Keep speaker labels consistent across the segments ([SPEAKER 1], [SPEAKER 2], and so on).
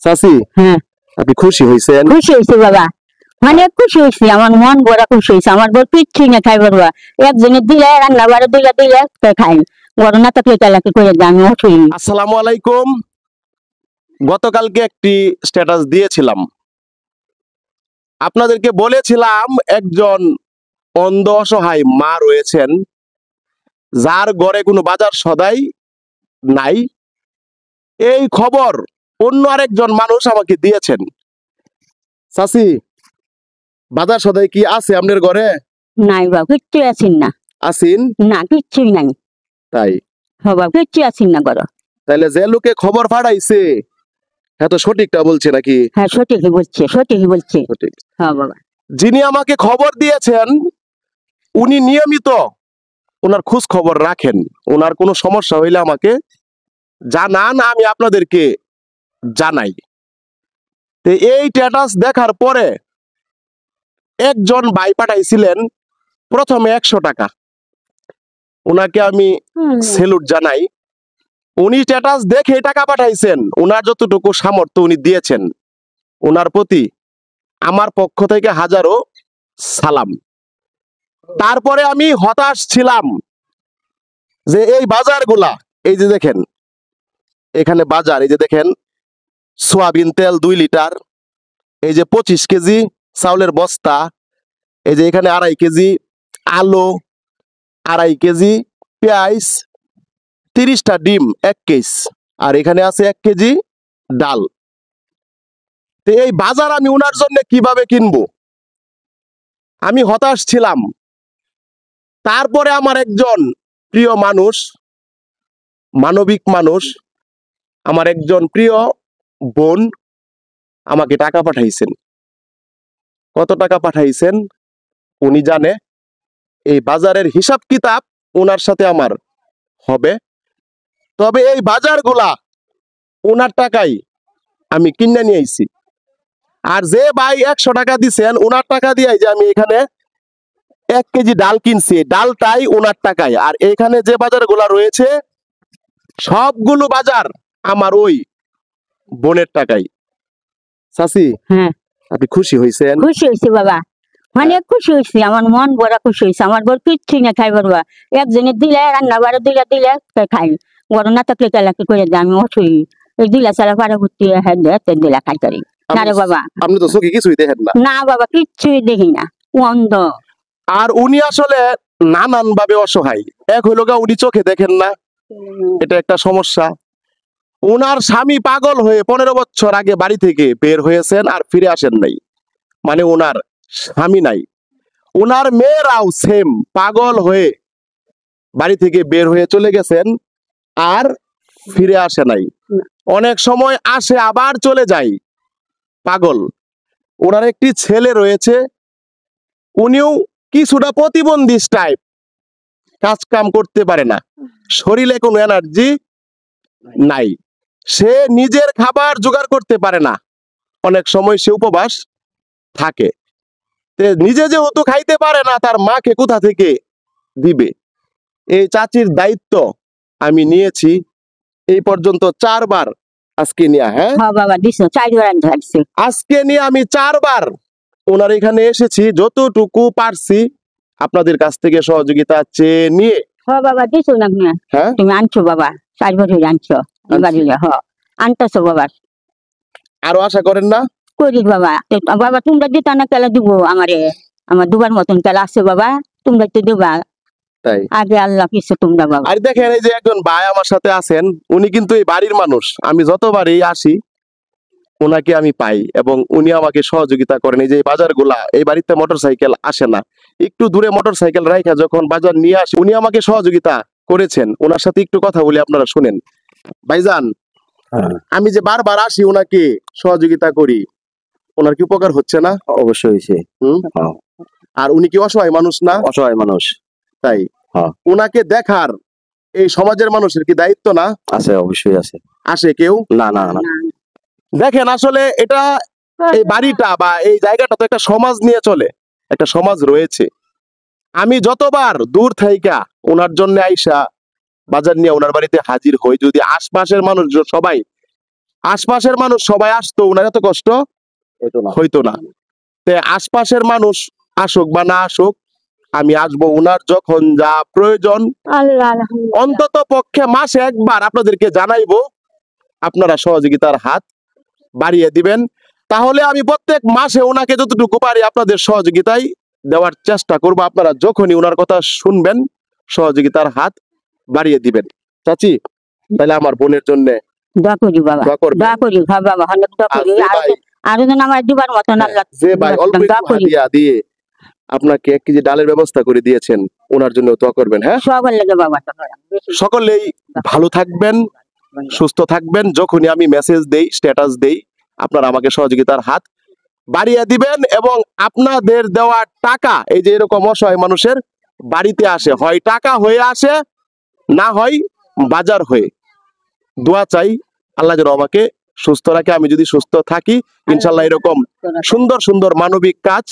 [SPEAKER 1] চাচি,
[SPEAKER 2] হ্যাঁ
[SPEAKER 1] আপনি খুশি হয়েছেন?
[SPEAKER 2] খুশি হয়েছে বাবা, অনেক খুশি হয়েছি, আমার মন বড় খুশি হয়েছে। আমার বড় কিচ্ছুই না খাই বাবা, একজনে দিলে রান্না বাড়ি দিলে খাই, বড় না থাকলে চালাকি করে দেয়, আমি উঠি।
[SPEAKER 1] আসসালামু আলাইকুম। গতকালকে একটি স্ট্যাটাস দিয়েছিলাম, আপনাদেরকে বলেছিলাম একজন অন্ধ অসহায় মা রয়েছেন, যার ঘরে কোনো বাজার সদাই নাই। এই খবর অন্য আরেকজন মানুষ আমাকে দিয়েছেন। চাচি, বাজার সদাই কি আছে আপনার ঘরে?
[SPEAKER 2] নাই বাবা, কিচ্ছু আছেন না।
[SPEAKER 1] আছেন
[SPEAKER 2] না, কিচ্ছুই নাই।
[SPEAKER 1] তাই?
[SPEAKER 2] বাবা কিচ্ছু আছেন না করো।
[SPEAKER 1] তাইলে যে লোকে খবর পাঠাইছে হ্যাঁ তো সঠিকটা বলছে নাকি?
[SPEAKER 2] হ্যাঁ সঠিকই বলছে, সঠিকই বলছে।
[SPEAKER 1] সঠিক।
[SPEAKER 2] হ্যাঁ বাবা,
[SPEAKER 1] যিনি আমাকে খবর দিয়েছেন উনি নিয়মিত ওনার খোঁজ খবর রাখেন, ওনার কোনো সমস্যা হইলে আমাকে জানান, আমি আপনাদেরকে জানাই। তো এই স্ট্যাটাস দেখার পরে একজন ভাই পাঠাইছিলেন প্রথমে 100 টাকা, ওনাকে আমি সেলুট জানাই। উনি স্ট্যাটাস দেখে টাকা পাঠাইছেন, ওনার যতটুকু সামর্থ্য উনি দিয়েছেন, ওনার প্রতি আমার পক্ষ থেকে হাজারো সালাম। তারপরে আমি হতাশ ছিলাম যে এই বাজারগুলা, এই যে দেখেন এখানে বাজার, এই যে দেখেন সোয়াবিন তেল 2 লিটার, এই যে 25 কেজি চাউলের বস্তা, এই যে এখানে 2.5 কেজি আলু, 2.5 কেজি পেঁয়াজ, 30টা ডিম 1 কেস, আর এখানে আছে 1 কেজি ডাল। তো এই বাজার আমি ওনার জন্য কিভাবে কিনবো, আমি হতাশ ছিলাম। তারপরে আমার একজন প্রিয় মানুষ, মানবিক মানুষ, আমার একজন প্রিয় বোন আমাকে টাকা পাঠাইছেন। কত টাকা পাঠাইছেন উনি জানে। এই বাজারের হিসাব কিতাব ওনার সাথে আমার হবে, তবে এই বাজারগুলা ওনার টাকাই আমি কিনে নিয়ে আইছি। আর যে ভাই 100 টাকা দিছেন ওনার টাকা দিয়ে যে আমি এখানে 1 কেজি ডাল কিনছি, ডালটাই ওনার টাকায়। আর এখানে যে বাজারগুলা রয়েছে সবগুলো বাজার আমার ওই বোনের টাকাই। চাচি,
[SPEAKER 2] হ্যাঁ
[SPEAKER 1] আপনি খুশি হয়েছেন?
[SPEAKER 2] খুশি হয়েছে বাবা, অনেক খুশি হয়েছি, আমার মন বড় খুশি হয়েছে। আমার বড় কিচ্ছুই না খাই বাবা, একজনে দিলে রান্না বাড়ি দিলে খাই, বড় না থাকলে চালাকি করে দেয়, আমি উঠি। এই দিলা চালা পাড়া ঘুরতে হ্যাঁ দিলা খাই করি না রে বাবা।
[SPEAKER 1] আপনি তো চোখে কিছুই দেখেন না।
[SPEAKER 2] না বাবা, কিচ্ছুই দেখি না, অন্ধ।
[SPEAKER 1] আর উনি আসলে নানান ভাবে অসহায়। এক হইল গা উনি চোখে দেখেন না, এটা একটা সমস্যা। উনার স্বামী পাগল হয়ে 15 বছর আগে বাড়ি থেকে বের হয়েছেন আর ফিরে আসেন নাই, মানে ওনার স্বামী নাই। ওনার মেয়েরাও সেম পাগল হয়ে বাড়ি থেকে বের হয়ে চলে গেছেন আর ফিরে আসে নাই। অনেক সময় আসে আবার চলে যায়, পাগল। ওনার একটি ছেলে রয়েছে, উনিও কিছুটা প্রতিবন্ধী টাইপ, কাজ কাম করতে পারে না, শরীরে কোনো এনার্জি নাই, সে নিজের খাবার জোগাড় করতে পারে না, অনেক সময় সে উপবাস থাকে। নিজে যেহেতু খাইতে পারে না, তার মাকে কোথা থেকে দিবে? এই চাচির দায়িত্ব আমি নিয়েছি। এই পর্যন্ত 4 বার আজকে নিয়ে, হ্যাঁ
[SPEAKER 2] বাবা দিছো 4 বার ধরছে,
[SPEAKER 1] আজকে নিয়ে আমি 4 বার ওনার এখানে এসেছি, যতটুকু পারছি আপনাদের কাছ থেকে সহযোগিতা চেয়ে নিয়ে।
[SPEAKER 2] বাবা দিছো না
[SPEAKER 1] হ্যাঁ
[SPEAKER 2] তুমি আনছো বাবা, 4 বার আনছো আনতেছো বাবা,
[SPEAKER 1] আরো আশা করেন না?
[SPEAKER 2] করি বাবা। বাবা তোমরা দিতা না কেলা দিব আমারে, আমার দুবার মতন কেলা আছে বাবা, তোমরা তো দিবা।
[SPEAKER 1] তাই
[SPEAKER 2] আগে আল্লাহ কিছু তোমরা বাবা।
[SPEAKER 1] আর দেখেন এই যে একজন ভাই আমার সাথে আছেন, উনি কিন্তু এই বাড়ির মানুষ। আমি যতবারই আসি ওনাকে আমি পাই এবং উনি আমাকে সহযোগিতা করেন। এই যে বাজারগুলা, এই বাড়িতে মোটরসাইকেল আসে না, একটু দূরে মোটরসাইকেল রাখা যখন বাজার নিয়ে আসি উনি আমাকে সহযোগিতা করেছেন। ওনার সাথে একটু কথা বলি, আপনারা শুনেন। ভাইজান, আমি যে বারবার আসি ওনাকে সহযোগিতা করি, ওনার কি উপকার হচ্ছে না?
[SPEAKER 3] অবশ্যই হয়েছে।
[SPEAKER 1] আর উনি কি অসহায় মানুষ না?
[SPEAKER 3] অসহায় মানুষ।
[SPEAKER 1] তাই ওনাকে দেখার এই সমাজের মানুষের কি দায়িত্ব না?
[SPEAKER 3] আছে, অবশ্যই আছে।
[SPEAKER 1] আসে কেউ?
[SPEAKER 3] না না না,
[SPEAKER 1] দেখেন আসলে এটা এই বাড়িটা বা এই জায়গাটা তো একটা সমাজ নিয়ে চলে, একটা সমাজ রয়েছে। আমি যতবার দূর থাইকা ওনার জন্য আইসা বাজার নিয়ে ওনার বাড়িতে হাজির হই, যদি আশপাশের মানুষ সবাই আশপাশের মানুষ সবাই আসতো, ওনার এত কষ্ট হইতো না। তে আশপাশের মানুষ আসুক বা না আসুক, আমি আসবো ওনার যখন যা প্রয়োজন,
[SPEAKER 2] আল্লাহ আলহামদুলিল্লাহ।
[SPEAKER 1] অন্তত পক্ষে মাসে একবার আপনাদেরকে জানাইবো, আপনারা সহযোগিতার হাত বাড়িয়ে দিবেন। তাহলে আমি প্রত্যেক মাসে ওনাকে যতটুকু পারি আপনাদের সহযোগিতায় দেওয়ার চেষ্টা করব। আপনারা যখনই ওনার কথা শুনবেন সহযোগিতার হাত বাড়িয়ে দিবেন। চাচি, তাহলে আমার বোনের জন্য
[SPEAKER 2] দোয়া করি বাবা,
[SPEAKER 1] দোয়া করবেন।
[SPEAKER 2] দোয়া করি, হ্যাঁ বাবা, অনেক দোয়া
[SPEAKER 1] আর
[SPEAKER 2] করি।
[SPEAKER 1] যে ভাই,
[SPEAKER 2] আরো যেন আমার দিবার মতন আল্লাহ
[SPEAKER 1] যে ভাই অল্প
[SPEAKER 2] দোয়া
[SPEAKER 1] একটু
[SPEAKER 2] করি।
[SPEAKER 1] হাদিয়া দিয়ে আপনাকে 1 কেজি ডালের ব্যবস্থা করে দিয়েছেন, ওনার জন্য দোয়া করবেন। হ্যাঁ,
[SPEAKER 2] সবার লাগে বাবা।
[SPEAKER 1] সকলেই ভালো থাকবেন, সুস্থ থাকবেন। যখনই আমি মেসেজ দেই, স্ট্যাটাস দেই, আপনারা আমাকে সহযোগিতার হাত বাড়িয়ে দিবেন। এবং আপনাদের দেওয়া টাকা, এই যে এরকম অসহায় মানুষের বাড়িতে আসে, হয় টাকা হয়ে আসে, না হয় বাজার হয়ে। দোয়া চাই আল্লাহ যেন আমাকে সুস্থ রাখে। আমি যদি সুস্থ থাকি, ইনশাল্লাহ এরকম সুন্দর সুন্দর মানবিক কাজ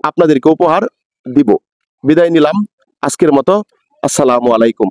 [SPEAKER 1] আপনাদেরকে উপহার দিব। বিদায় নিলাম আজকের মতো। আসসালামু আলাইকুম।